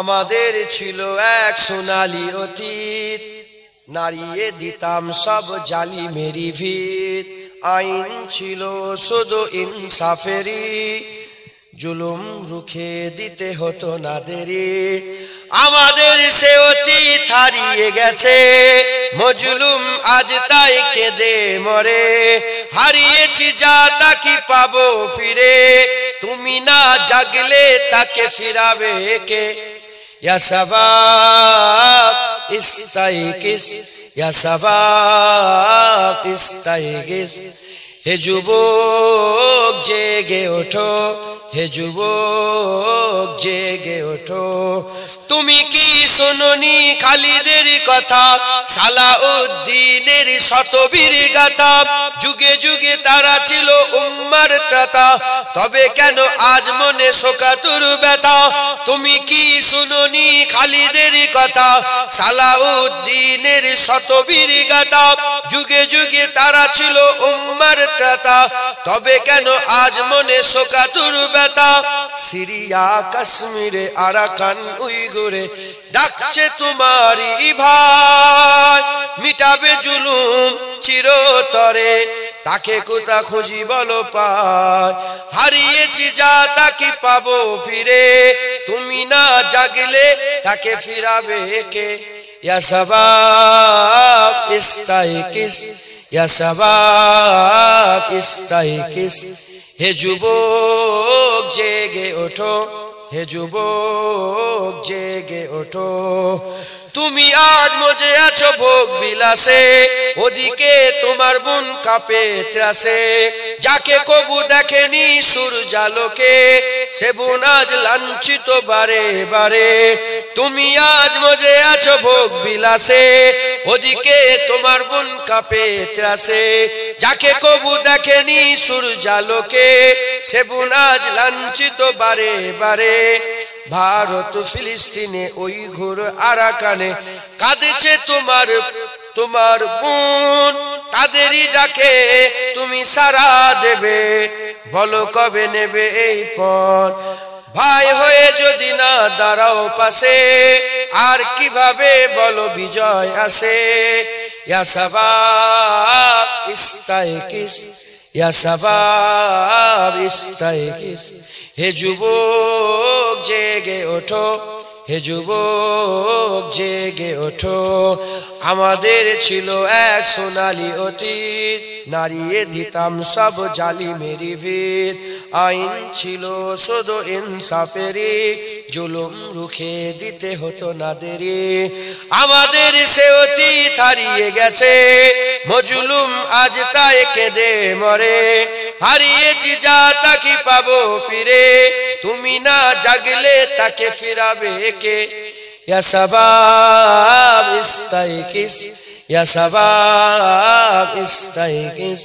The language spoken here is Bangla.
আমাদের ছিল এক সোনালী অতীত, নাড়িয়ে দিতাম সব জালিমেরই ভিত। আইন ছিল শুধু ইনসাফেরই, জুলুম রুখে দিতে হতো না দেরি। আমাদের সে অতীত হারিয়ে গেছে, মজলুম আজ তাই কেঁদে মরে। হারিয়েছি যা তা কি পাবো ফিরে, তুমি না জাগলে তাকে ফিরাবে কে? ইয়া শাবাব ইস্তাইকিস, ইয়া শাবাব ইস্তাইকিস। হে যুবক জেগে ওঠো, হে যুবক জেগে ওঠো। তুমি কি শোনোনি খালিদের কথা, সালাউদ্দিনের শতবীর গাথা? যুগে যুগে তারা ছিল উম্মার ত্রাতা, তবে কেন আজ মনে শোকাতুর ব্যথা? তুমি কি শোনোনি খালিদের কথা, সালাউদ্দিনের শতবীর গাথা? যুগে যুগে তারা ছিল উম্মার ত্রাতা, তবে কেন আজ মনে শোকাতুর ব্যথা? সিরিয়া কাশ্মীরে আরাকান উইগুরে ডাকছে তোমারই ভাই, মিটাবে জুলুম চিরতরে, তাকে কোথা খুঁজি বলো পায়? হারিয়েছি যা তা কি পাবো ফিরে, তুমি না জাগলে তাকে ফিরাবে কে? ইয়া শাবাব ইস্তাইকিস, ইয়া শাবাব ইস্তাইকিস। হে যুবক জেগে ওঠো, হে যুবক জেগে ওঠো। তুমি আজ মজে আছো ভোগ বিলাসে, ওদিকে তোমার বোন কাঁপে ত্রাসে। যাকে কবু দেখেনি সূর্যালোকে, সে বোন আজ লাঞ্ছিত বারে বারে। তুমি আজ মজে আছো ভোগ বিলাসে, ওদিকে তোমার বোন কাঁপে ত্রাসে। যাকে কবু দেখেনি সূর্যালোকে, সে বোন আজ লাঞ্ছিত বারে বারে। ভারত ফিলিস্তিনে উইঘুর আরাকানে কাঁদেছে তোমার বোন, তাদেরই ডাকে তুমি সাড়া দেবে, বলো কবে নেবে এই পণ? ভাই হয়ে যদি না দাঁড়াও পাশে, আর কিভাবে বলো বিজয় আসে? ইয়া শাবাব ইস্তাইকিস, ইয়া শাবাব ইস্তাইকিস। হে যুবক জেগে ওঠো, হে যুবক জেগে ওঠো। আমাদের ছিল এক সোনালী অতীত, নাড়িয়ে দিতাম সব জালিমেরই ভিত। আইন ছিল শুধু ইনসাফেরই, জুলুম রুখে দিতে হতো না দেরি। আমাদের সে অতীত হারিয়ে গেছে, মজলুম আজ তাই কেঁদে মরে। হারিয়েছি যা তা কি পাবো ফিরে, তুমি না জাগলে তাকে ফিরাবে কে? ইয়া শাবাব ইস্তাইকিস, ইয়া শাবাব ইস্তাইকিস।